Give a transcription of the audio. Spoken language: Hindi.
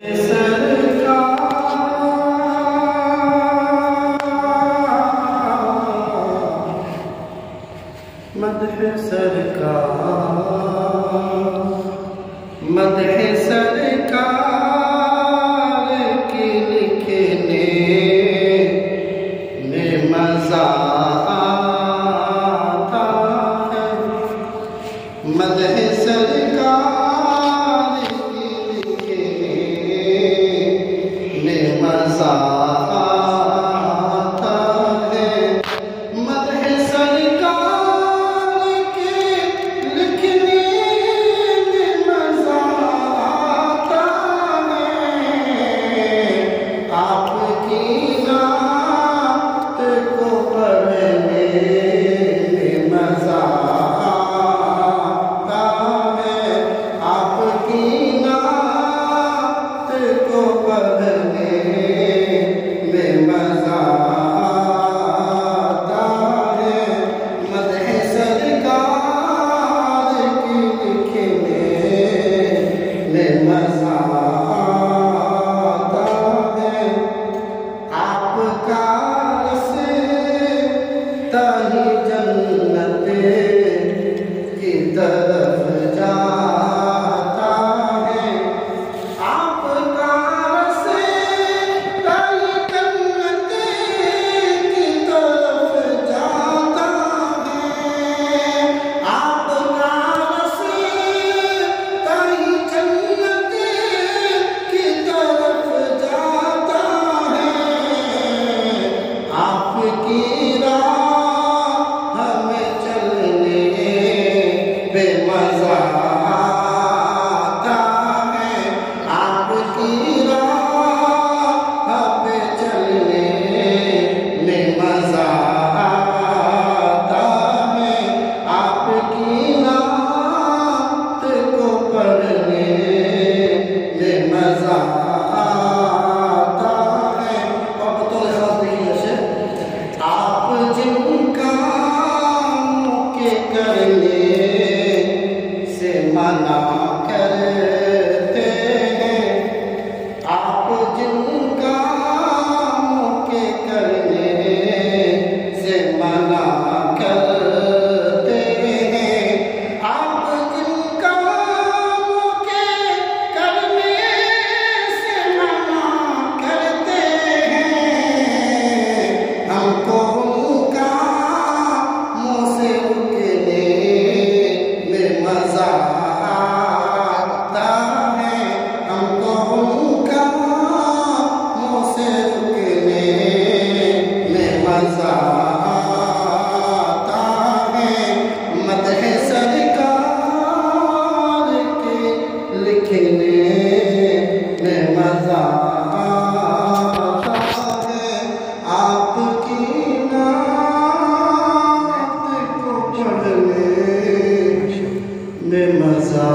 मदह सरकार, मदह सरकार की लिखने में मज़ा आता है। मदह सरकार की लिखने में मज़ा जन्नत की तरफ जाता है। आपका रास्ता जन्नत की तरफ जाता है। आपका रास्ता जन्नत की तरफ जाता है। आपकी मज़ा आता है। आपकी राह पे चलने में मज़ा आता है। आपकी नात को पढ़ने में मज़ा आता है। और बतौर ख़ास देखिए, आप जिन कामों के करने मना करते हैं, आप जिन कामों के करने से मना करते हैं, आप जिन कामों के करने से मना करते हैं, हमको उनका मुँह से रुकने में मज़ा मज़ा आता है। मदह सरकार के लिखने में मज़ा आता है। आपकी नात को पढ़ने में मज़ा